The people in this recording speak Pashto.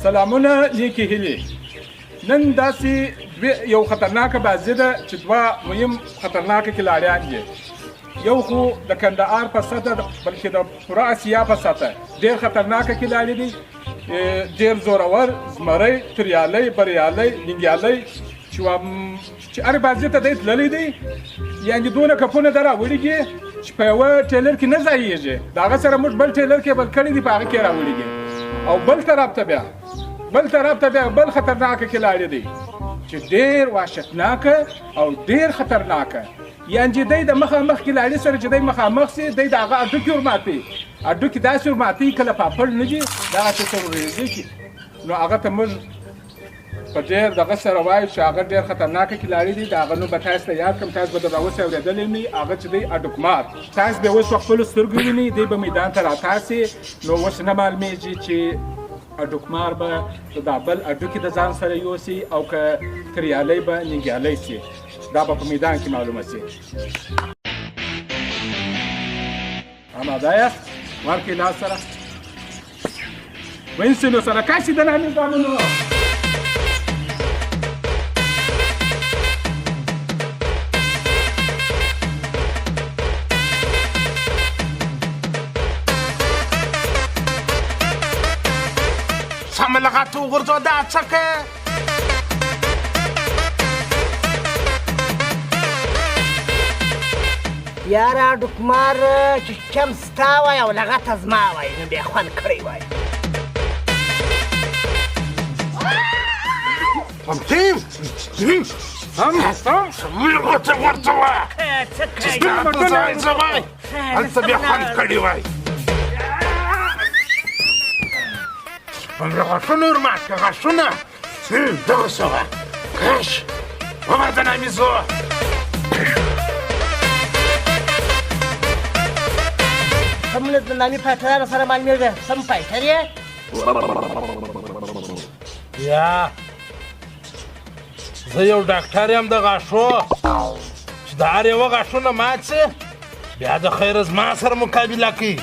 سلامونه نیکې هیلې. نن داسې یو خطرناکه بازي ده چې دوه مهم خطرناکه کلاړیان دي. یو خو د کندهار په سطحه بلکې د پوره اسیا په سطحه ډېر خطرناکه کلاړي دي، ډېر زورور، زمری، تریالی، بریالی، ننګیالی چې هرې بازي ته دی تللی دی. یعنې دونه کپونه ده راوړي چې په یوه ټیلر کې نه ځایېږي. د هغه سره موږ بل ټیلر کې بل کړي دي، په هغه کې راوړي. او بل طرف ته بیا بل خطرناکه کلاړي دی چې ډېر وحشتناکه او ډېر خطرناکه. یعنې چې دی د مخامخ کلاړي سره چې دی مخامخ سي، دی د هغه هډوکي ورماتوي. هډوکي داسې ورماتوي کله پاپړ نه دي دغسې څه. نو هغه ته موږ په ډېر دغه سره وایو چې هغه ډېر خطرناکه کلاړي دي. د هغه نوم به تاسو ته یاد کړم، تاسو به در اوسه اورېدلی نه وي. هغه چې دی هډوکمار. تاسو به اوس په خپلو سترګو وینئ، دی به میدان ته راتاسي. نو اوس نه معلومېږي چې هډوکمار به دا بل هډوکي د ځان سره یوسي او که تریالی به ننګیالی سي. دا به په میدان کې معلومه سي. آماده یاست؟ ورکړئ لاس سره ونیسئ نو سره کاسي د نامې ګامونو. سمه لغته وغورځوه دا څکه. یاره هډوکمار چې چم ستا وای او لغته زما وای نو بیا خوند کړی وای. لغته ورځوه چې ستا د ځای ځوای هلته بیا خوند کړی وای. غاښونه ورمات که غاښونه دغسې وه. کش وبه د نامې زو. کوم د نامي فایټرانو سره معلومېږي؟ سم فایټر یې؟ یا زه یو ډاکټر یم د غاښو چې د هر یوه غاښونه مات سي بیا د خیر زما سره مقابله کوي.